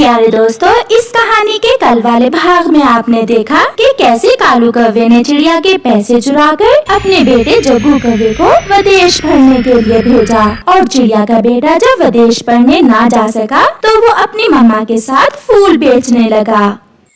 प्यारे दोस्तों, इस कहानी के कल वाले भाग में आपने देखा कि कैसे कालू कौवे ने चिड़िया के पैसे चुराकर अपने बेटे जग्गू कौवे को विदेश पढ़ने के लिए भेजा। और चिड़िया का बेटा जब विदेश पढ़ने ना जा सका तो वो अपनी मम्मा के साथ फूल बेचने लगा।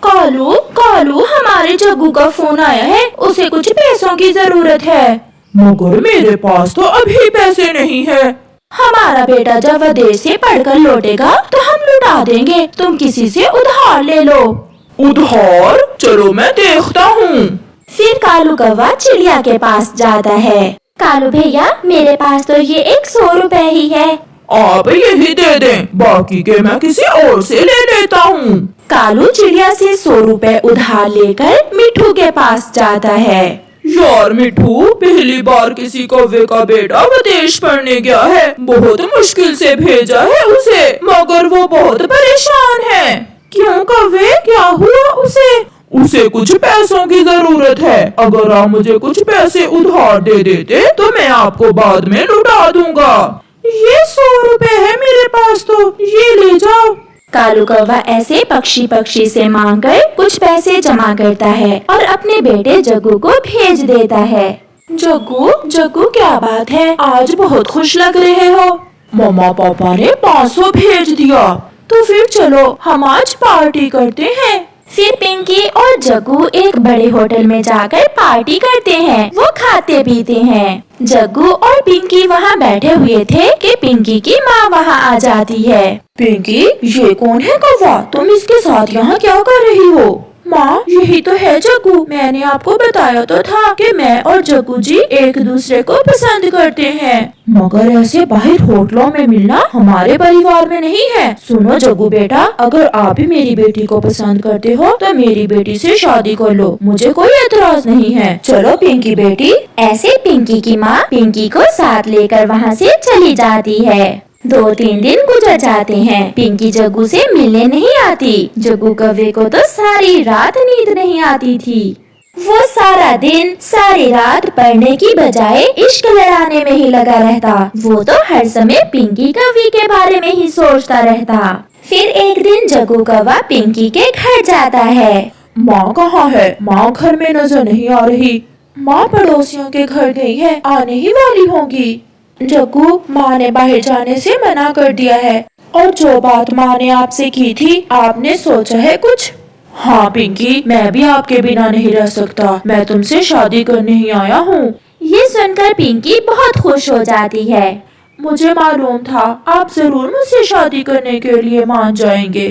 कालू कालू, हमारे जग्गू का फोन आया है, उसे कुछ पैसों की जरूरत है। मगर मेरे पास तो अभी पैसे नहीं है। हमारा बेटा जब विदेश से पढ़कर लौटेगा तो हम लुटा देंगे, तुम किसी से उधार ले लो। उधार? चलो मैं देखता हूँ। फिर कालू कौवा चिड़िया के पास जाता है। कालू भैया, मेरे पास तो ये 100 रुपए ही है। आप यही दे दें, बाकी के मैं किसी और से ले लेता हूँ। कालू चिड़िया से 100 रुपए उधार लेकर मिठू के पास जाता है। यार मिठू, पहली बार किसी कौवे का बेटा विदेश पढ़ने गया है। बहुत मुश्किल से भेजा है उसे, मगर वो बहुत परेशान है। क्यों कौवे, क्या हुआ उसे? उसे कुछ पैसों की जरूरत है। अगर आप मुझे कुछ पैसे उधार दे देते तो मैं आपको बाद में लौटा दूंगा। ये 100 रुपए है मेरे पास, तो ये ले जाओ। कालू कौवा ऐसे पक्षी पक्षी से मांगकर कुछ पैसे जमा करता है और अपने बेटे जग्गू को भेज देता है। जग्गू जग्गू, क्या बात है, आज बहुत खुश लग रहे हो। मम्मा पापा ने 500 भेज दिया। तो फिर चलो हम आज पार्टी करते हैं। फिर पिंकी और जग्गू एक बड़े होटल में जाकर पार्टी करते हैं। वो खाते पीते हैं। जग्गू और पिंकी वहाँ बैठे हुए थे कि पिंकी की माँ वहाँ आ जाती है। पिंकी, ये कौन है कौवा? तुम इसके साथ यहाँ क्या कर रही हो? माँ, यही तो है जग्गू। मैंने आपको बताया तो था कि मैं और जग्गू जी एक दूसरे को पसंद करते हैं। मगर ऐसे बाहर होटलों में मिलना हमारे परिवार में नहीं है। सुनो जग्गू बेटा, अगर आप भी मेरी बेटी को पसंद करते हो तो मेरी बेटी से शादी कर लो, मुझे कोई एतराज नहीं है। चलो पिंकी बेटी। ऐसे पिंकी की माँ पिंकी को साथ लेकर वहाँ से चली जाती है। 2-3 दिन गुजर जाते हैं। पिंकी जग्गू से मिलने नहीं आती। जग्गू कौवे को तो सारी रात नींद नहीं आती थी। वो सारा दिन सारी रात पढ़ने की बजाय इश्क लड़ाने में ही लगा रहता। वो तो हर समय पिंकी कौवे के बारे में ही सोचता रहता। फिर एक दिन जग्गू कौवा पिंकी के घर जाता है। माँ कहाँ है? माँ घर में नजर नहीं आ रही। माँ पड़ोसियों के घर गई है, आने ही वाली होगी। जग्गू, माँ ने बाहर जाने से मना कर दिया है। और जो बात माँ ने आपसे की थी, आपने सोचा है कुछ? हाँ पिंकी, मैं भी आपके बिना नहीं रह सकता। मैं तुमसे शादी करने ही आया हूँ। ये सुनकर पिंकी बहुत खुश हो जाती है। मुझे मालूम था आप जरूर मुझसे शादी करने के लिए मान जाएंगे।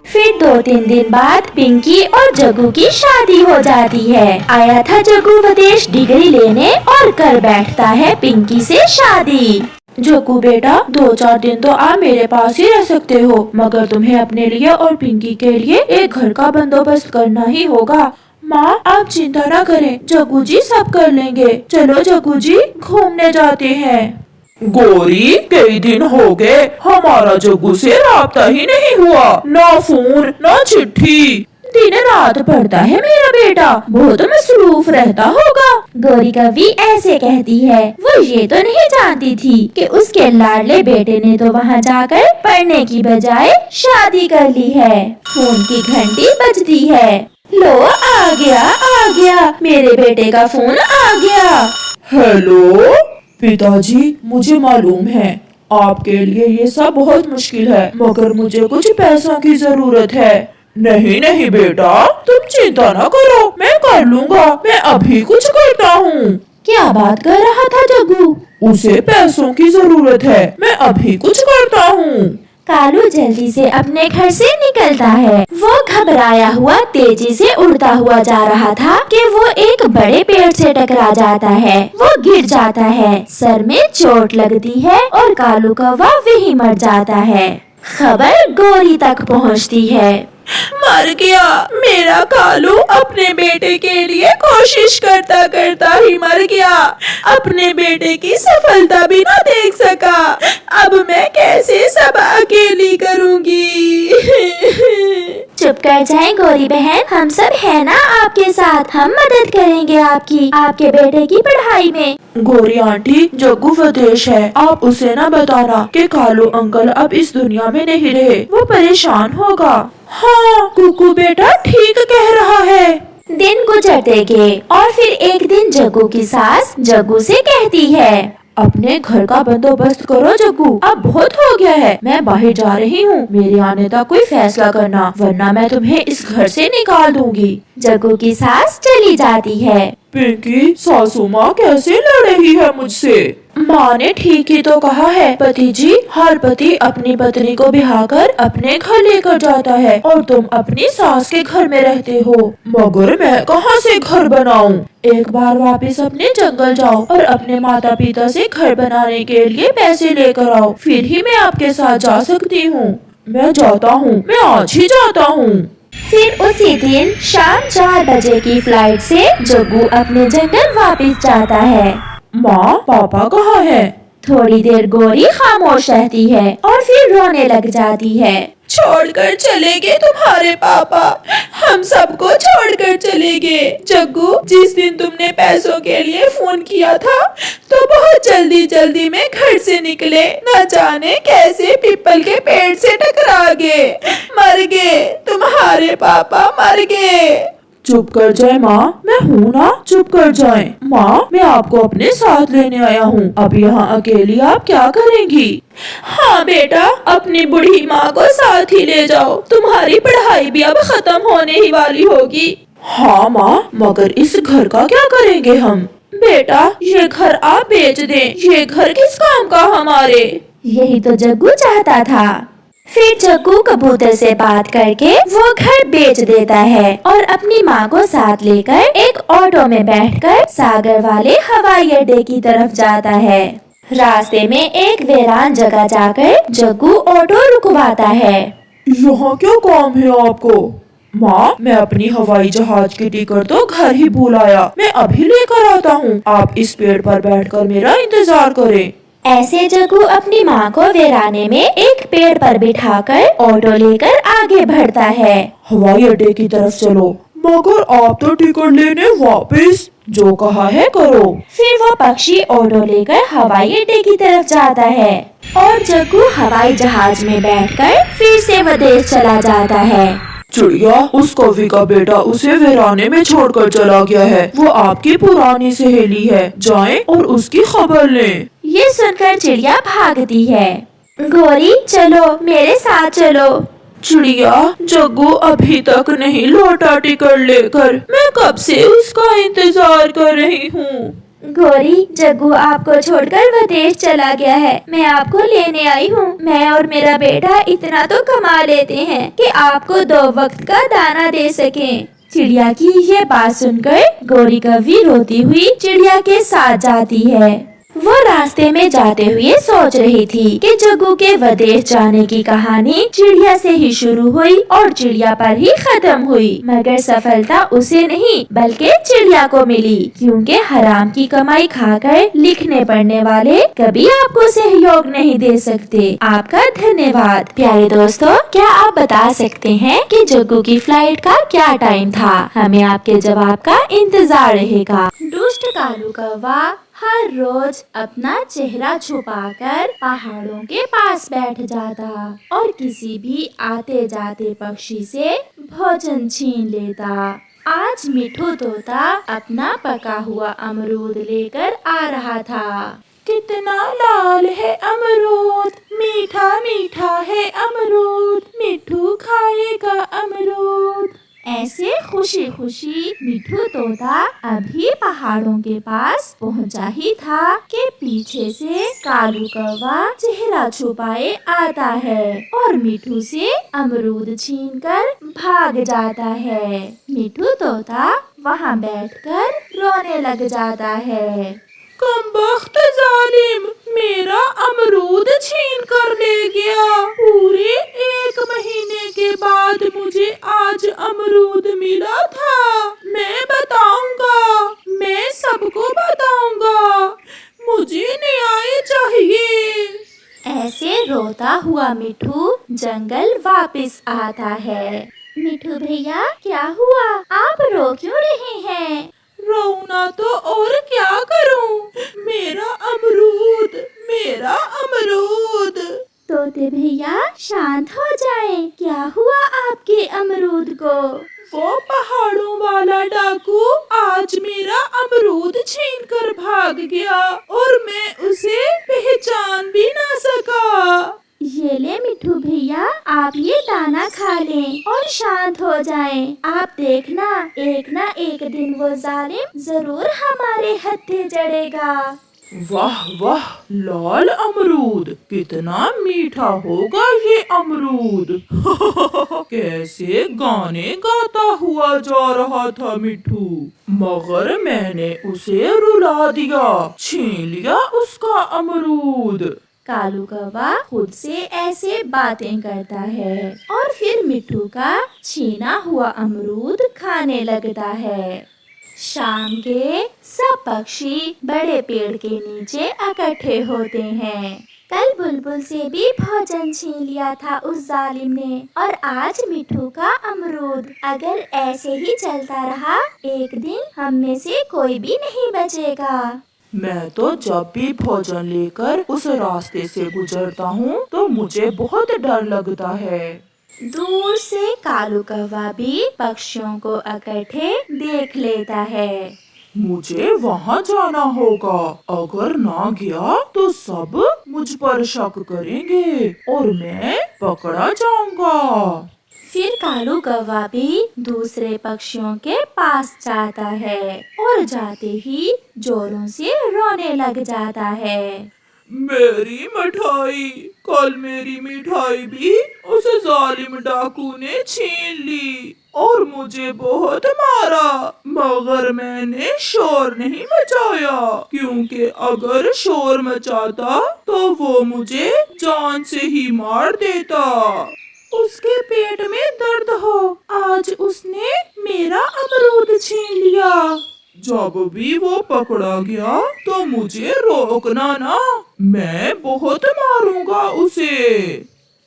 फिर 2-3 दिन बाद पिंकी और जग्गू की शादी हो जाती है। आया था जग्गू विदेश डिग्री लेने और कर बैठता है पिंकी से शादी। जग्गू बेटा, 2-4 दिन तो आप मेरे पास ही रह सकते हो, मगर तुम्हें अपने लिए और पिंकी के लिए एक घर का बंदोबस्त करना ही होगा। माँ, आप चिंता न करें, जग्गू जी सब कर लेंगे। चलो जग्गू जी, घूमने जाते हैं। गोरी, कई दिन हो गए हमारा जग्गू से राब्ता ही नहीं हुआ। ना फोन ना चिट्ठी। दिन रात पढ़ता है मेरा बेटा, बहुत मसरूफ रहता होगा। गौरी कवि ऐसे कहती है। वो ये तो नहीं जानती थी कि उसके लाडले बेटे ने तो वहाँ जाकर पढ़ने की बजाय शादी कर ली है। फोन की घंटी बजती है। लो, आ गया मेरे बेटे का फोन आ गया। हेलो पिताजी, मुझे मालूम है आपके लिए ये सब बहुत मुश्किल है, मगर मुझे कुछ पैसों की जरूरत है। नहीं नहीं बेटा, तुम चिंता न करो, मैं कर लूँगा। मैं अभी कुछ करता हूँ। क्या बात कर रहा था जग्गू? उसे पैसों की जरूरत है, मैं अभी कुछ करता हूँ। कालू जल्दी से अपने घर से निकलता है। वो घबराया हुआ तेजी से उड़ता हुआ जा रहा था कि वो एक बड़े पेड़ से टकरा जाता है। वो गिर जाता है, सर में चोट लगती है और कालू कौवा वहीं मर जाता है। खबर गौरी तक पहुंचती है। मर गया मेरा कालू, अपने बेटे के लिए कोशिश करता करता ही मर गया। अपने बेटे की सफलता भी ना देख सका। अब मैं कैसे सब अकेली करूँगी? चुप कर जाएं गौरी बहन, हम सब है ना आपके साथ, हम मदद करेंगे आपकी, आपके बेटे की पढ़ाई में। गोरी आंटी, जग्गू विदेश है, आप उसे न बताना कि कालू अंकल अब इस दुनिया में नहीं रहे, वो परेशान होगा। हाँ, कुकू बेटा ठीक कह रहा है। दिन गुजरते गए और फिर एक दिन जग्गू की सास जग्गू से कहती है, अपने घर का बंदोबस्त करो जग्गू, अब बहुत हो गया है, मैं बाहर जा रही हूँ, मेरे आने तक कोई फैसला करना, वरना मैं तुम्हें इस घर से निकाल दूंगी। जग्गू की सास चली जाती है। पिंकी, सासू माँ कैसे लड़ रही है मुझसे? माँ ने ठीक ही तो कहा है पति जी, हर पति अपनी पत्नी को बिहाकर अपने घर लेकर जाता है और तुम अपनी सास के घर में रहते हो। मगर मैं कहाँ से घर बनाऊं? एक बार वापस अपने जंगल जाओ और अपने माता पिता से घर बनाने के लिए पैसे लेकर आओ, फिर ही मैं आपके साथ जा सकती हूँ। मैं जाता हूँ, मैं आज ही जाता हूँ। फिर उसी दिन शाम 4 बजे की फ्लाइट से जग्गू अपने जंगल वापस जाता है। माँ, पापा कहाँ है? थोड़ी देर गौरी खामोश रहती है और फिर रोने लग जाती है। छोड़कर चले गए तुम्हारे पापा, हम सबको छोड़कर चले गए। जग्गू, जिस दिन तुमने पैसों के लिए फोन किया था तो बहुत जल्दी जल्दी में घर से निकले, न जाने कैसे पीपल के पेड़ से टकरा गए, मर गए, तुम्हारे पापा मर गए। चुप कर जाए माँ, मैं हूँ ना, चुप कर जाए। माँ, मैं आपको अपने साथ लेने आया हूँ, अब यहाँ अकेली आप क्या करेंगी? हाँ बेटा, अपनी बूढ़ी माँ को साथ ही ले जाओ, तुम्हारी पढ़ाई भी अब खत्म होने ही वाली होगी। हाँ माँ, मगर इस घर का क्या करेंगे हम? बेटा, ये घर आप बेच दें, ये घर किस काम का हमारे? यही तो जग्गू चाहता था। फिर जग्गू कबूतर से बात करके वो घर बेच देता है और अपनी माँ को साथ लेकर एक ऑटो में बैठकर सागर वाले हवाई अड्डे की तरफ जाता है। रास्ते में एक वीरान जगह जाकर जग्गू ऑटो रुकवाता है। यहाँ क्या काम है आपको? माँ, मैं अपनी हवाई जहाज की टिकट तो घर ही भूल आया, मैं अभी लेकर आता हूँ, आप इस पेड़ पर बैठकर मेरा इंतजार करें। ऐसे जग्गू अपनी माँ को वीराने में एक पेड़ पर बिठाकर ऑटो लेकर आगे बढ़ता है। हवाई अड्डे की तरफ चलो। मगर आप तो टिकट लेने वापस, जो कहा है करो। फिर वो पक्षी ऑटो लेकर हवाई अड्डे की तरफ जाता है और जग्गू हवाई जहाज में बैठकर फिर से विदेश चला जाता है। चिड़िया, उस कवि का बेटा उसे वीराने में छोड़कर चला गया है, वो आपकी पुरानी सहेली है, जाएं और उसकी खबर लें। ये सुनकर चिड़िया भागती है। गौरी, चलो मेरे साथ चलो। चिड़िया, जग्गू अभी तक नहीं लौटा टिकट लेकर, मैं कब से उसका इंतजार कर रही हूँ। गौरी, जग्गू आपको छोड़कर विदेश चला गया है, मैं आपको लेने आई हूँ। मैं और मेरा बेटा इतना तो कमा लेते हैं कि आपको 2 वक्त का दाना दे सकें। चिड़िया की ये बात सुनकर गौरी कवि रोती हुई चिड़िया के साथ जाती है। वो रास्ते में जाते हुए सोच रही थी कि जग्गू के विदेश जाने की कहानी चिड़िया से ही शुरू हुई और चिड़िया पर ही खत्म हुई, मगर सफलता उसे नहीं बल्कि चिड़िया को मिली, क्योंकि हराम की कमाई खाकर लिखने पढ़ने वाले कभी आपको सहयोग नहीं दे सकते। आपका धन्यवाद। प्यारे दोस्तों, क्या आप बता सकते हैं कि जग्गू की फ्लाइट का क्या टाइम था? हमें आपके जवाब का इंतजार रहेगा। दुष्ट कालू कौवा हर रोज अपना चेहरा छुपाकर पहाड़ों के पास बैठ जाता और किसी भी आते जाते पक्षी से भोजन छीन लेता। आज मिठू तोता अपना पका हुआ अमरूद लेकर आ रहा था। कितना लाल है अमरूद, मीठा मीठा है अमरूद, मिठू खाएगा अमरूद। ऐसे खुशी खुशी मिठू तोता अभी पहाड़ों के पास पहुंचा ही था कि पीछे से कालू कौवा चेहरा छुपाए आता है और मिठू से अमरूद छीनकर भाग जाता है। मिठू तोता वहां बैठकर रोने लग जाता है। कमबख्त जालिम, मेरा अमरूद छीन कर ले गया। पूरे 1 महीने के बाद मुझे आज अमरूद मिला था। मैं बताऊंगा, मैं सबको बताऊंगा, मुझे न्याय चाहिए। ऐसे रोता हुआ मिठू जंगल वापस आता है। मिठू भैया क्या हुआ, आप रो क्यों रहे हैं? रोना तो और क्या करूं, मेरा अमरूद, मेरा अमरूद। तोते भैया शांत हो जाएं, क्या हुआ आपके अमरूद को? वो पहाड़ों वाला डाकू आज मेरा अमरूद छीन कर भाग गया और मैं उसे पहचान भी ना सका। ये ले मिठू भैया, आप ये दाना खा लें और शांत हो जाएं। आप देखना, एक ना एक दिन वो जालिम जरूर हमारे हत्थे जड़ेगा। वाह वाह, लाल अमरूद, कितना मीठा होगा ये अमरूद। कैसे गाने गाता हुआ जा रहा था मिठू, मगर मैंने उसे रुला दिया, छीन लिया उसका अमरूद। कालू कौवा खुद से ऐसे बातें करता है और फिर मिठू का छीना हुआ अमरूद खाने लगता है। शाम के सब पक्षी बड़े पेड़ के नीचे इकट्ठे होते हैं। कल बुलबुल से भी भोजन छीन लिया था उस जालिम ने और आज मिठू का अमरूद। अगर ऐसे ही चलता रहा, एक दिन हम में से कोई भी नहीं बचेगा। मैं तो जब भी भोजन लेकर उस रास्ते से गुजरता हूँ तो मुझे बहुत डर लगता है। दूर से कालू कौवा भी पक्षियों को इकट्ठे देख लेता है। मुझे वहाँ जाना होगा, अगर ना गया तो सब मुझ पर शक करेंगे और मैं पकड़ा जाऊंगा। फिर कालू कौवा भी दूसरे पक्षियों के पास जाता है और जाते ही जोरों से रोने लग जाता है। मेरी मिठाई, कल मेरी मिठाई भी उस जालिम डाकू ने छीन ली और मुझे बहुत मारा, मगर मैंने शोर नहीं मचाया, क्योंकि अगर शोर मचाता तो वो मुझे जान से ही मार देता। उसके पेट में दर्द हो, आज उसने मेरा अमरूद छीन लिया। जब भी वो पकड़ा गया तो मुझे रोकना ना, मैं बहुत मारूंगा उसे।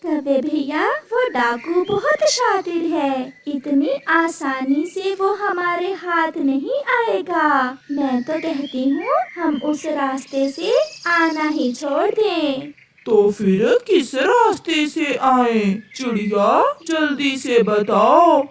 कौवे भैया, वो डाकू बहुत शातिर है, इतनी आसानी से वो हमारे हाथ नहीं आएगा। मैं तो कहती हूँ हम उस रास्ते से आना ही छोड़ दें। तो फिर किस रास्ते से आए चिड़िया, जल्दी से बताओ।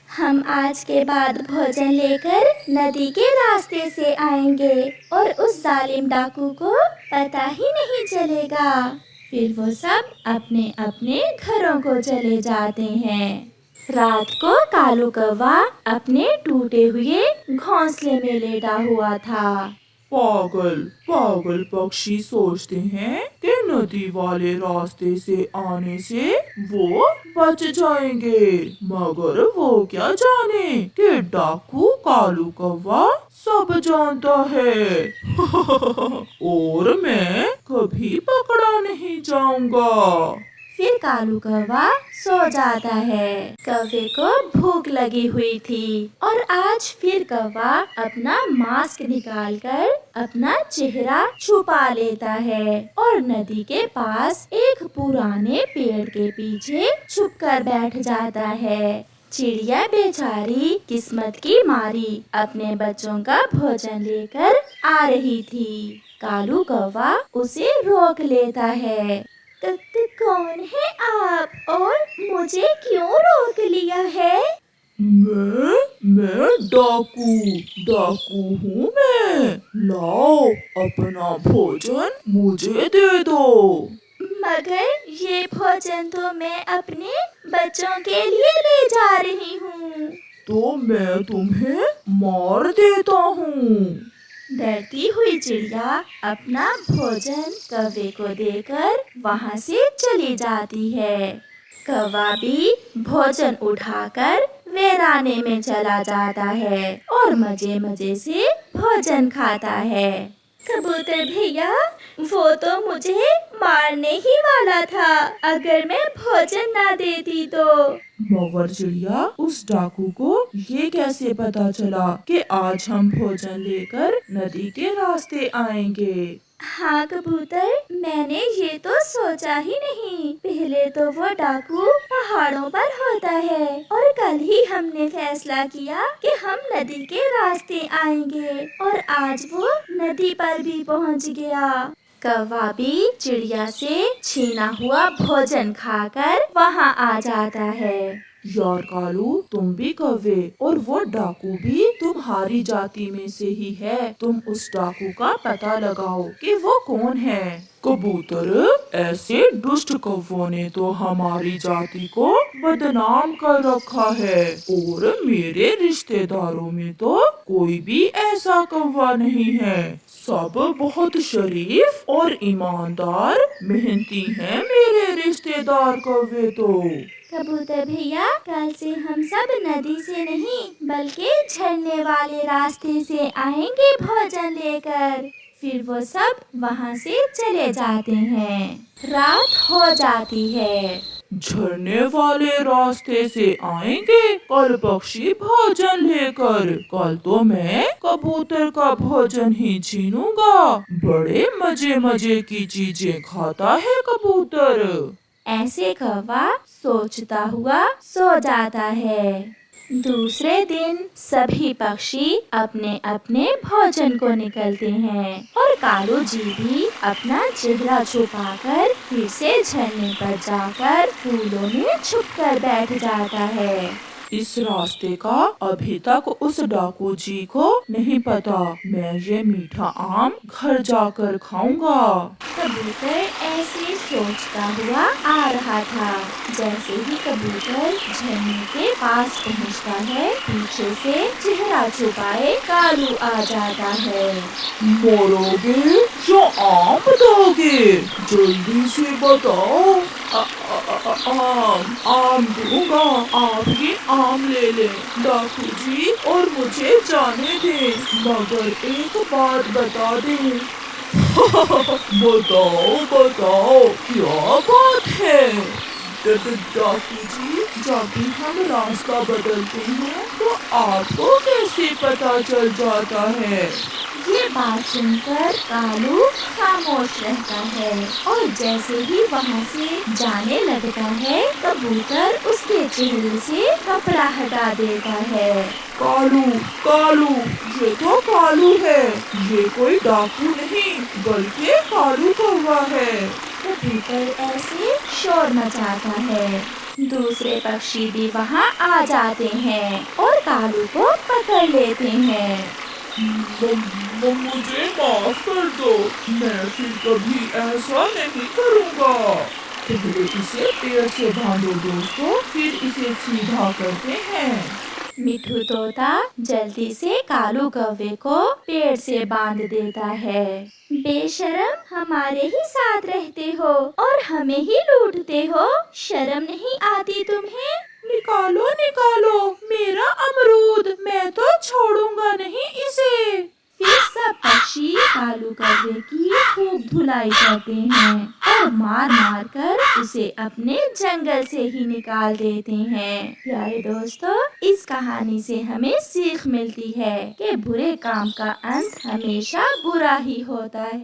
हम आज के बाद भोजन लेकर नदी के रास्ते से आएंगे और उस जालिम डाकू को पता ही नहीं चलेगा। फिर वो सब अपने अपने घरों को चले जाते हैं। रात को कालू कौवा अपने टूटे हुए घोंसले में लेटा हुआ था। पागल पागल पक्षी सोचते हैं कि नदी वाले रास्ते से आने से वो बच जाएंगे, मगर वो क्या जाने कि डाकू कालू कौवा सब जानता है। और मैं कभी पकड़ा नहीं जाऊंगा। फिर कालू कौवा सो जाता है। कौवे को भूख लगी हुई थी और आज फिर कौवा अपना मास्क निकालकर अपना चेहरा छुपा लेता है और नदी के पास एक पुराने पेड़ के पीछे छुपकर बैठ जाता है। चिड़िया बेचारी किस्मत की मारी अपने बच्चों का भोजन लेकर आ रही थी। कालू कौवा उसे रोक लेता है। कौन है आप और मुझे क्यों रोक लिया है? मैं डाकू हूँ मैं। लाओ अपना भोजन मुझे दे दो। मगर ये भोजन तो मैं अपने बच्चों के लिए ले जा रही हूँ। तो मैं तुम्हें मार देता हूँ। डरती हुई चिड़िया अपना भोजन कौवे को देकर वहाँ से चली जाती है। कौवा भी भोजन उठाकर वीराने में चला जाता है और मजे मजे से भोजन खाता है। कबूतर भैया, वो तो मुझे मारने ही वाला था अगर मैं भोजन ना देती तो। मगर चिड़िया, उस डाकू को ये कैसे पता चला कि आज हम भोजन लेकर नदी के रास्ते आएंगे? हाँ कबूतर, मैंने ये तो सोचा ही नहीं। पहले तो वो डाकू पहाड़ों पर होता है और कल ही हमने फैसला किया कि हम नदी के रास्ते आएंगे और आज वो नदी पर भी पहुंच गया। कौवा भी चिड़िया से छीना हुआ भोजन खाकर वहाँ आ जाता है। यार कालू, तुम भी कौवे और वो डाकू भी तुम्हारी जाति में से ही है। तुम उस डाकू का पता लगाओ कि वो कौन है। कबूतर, ऐसे दुष्ट कौवों ने तो हमारी जाति को बदनाम कर रखा है और मेरे रिश्तेदारों में तो कोई भी ऐसा कौवा नहीं है। सब बहुत शरीफ और ईमानदार मेहनती हैं मेरे रिश्तेदार कौवे तो। कबूतर भैया, कल से हम सब नदी से नहीं बल्कि झरने वाले रास्ते से आएंगे भोजन लेकर। फिर वो सब वहाँ से चले जाते हैं। रात हो जाती है। झरने वाले रास्ते से आएंगे कल पक्षी भोजन लेकर। कल तो मैं कबूतर का भोजन ही छीनूंगा। बड़े मजे मजे की चीजें खाता है कबूतर। ऐसे कौवा सोचता हुआ सो जाता है। दूसरे दिन सभी पक्षी अपने अपने भोजन को निकलते हैं और कालू जी भी अपना चेहरा छुपाकर फिर से झरने पर जाकर फूलों में छुपकर बैठ जाता है। इस रास्ते का अभी तक उस डाकू जी को नहीं पता। मैं ये मीठा आम घर जाकर खाऊंगा। कबूतर ऐसे सोचता हुआ आ रहा था। जैसे ही कबूतर झरने के पास पहुंचता है, पीछे से चेहरा छुपाए कालू आ जाता है। मरोगे या आम दोगे? जल्दी से बताओ। आम दूंगा, आप ही आम ले लें डाकू जी और मुझे जाने दें। मगर एक बात बता दें। बताओ बताओ, क्या बात है? डाकू जी, जब भी हम रास्ता बदलते हैं तो आपको कैसे पता चल जाता है? ये बात सुनकर कालू खामोश रहता है और जैसे ही वहाँ से जाने लगता है, कबूतर उसके चेहरे से कपड़ा हटा देता है। कालू कालू, ये तो कालू है, ये कोई डाकू नहीं बल्कि कालू कौवा है। कबूतर ऐसे शोर मचाता है। दूसरे पक्षी भी वहाँ आ जाते हैं और कालू को पकड़ लेते हैं। मुझे माफ कर दो, मैं फिर कभी ऐसा नहीं करूँगा। पहले इसे पेड़ से बांधो दोस्तों, फिर इसे सीधा करते हैं। मिठू तोता जल्दी से कालू कौवे को पेड़ से बांध देता है। बेशरम, हमारे ही साथ रहते हो और हमें ही लूटते हो। शर्म नहीं आती तुम्हें? निकालो निकालो मेरा अमरूद, मैं तो छोड़ूंगा नहीं इसे। फिर सब पक्षी कालू कौवे की खूब धुलाई करते हैं और मार मार कर उसे अपने जंगल से ही निकाल देते हैं। प्यारे दोस्तों, इस कहानी से हमें सीख मिलती है कि बुरे काम का अंत हमेशा बुरा ही होता है।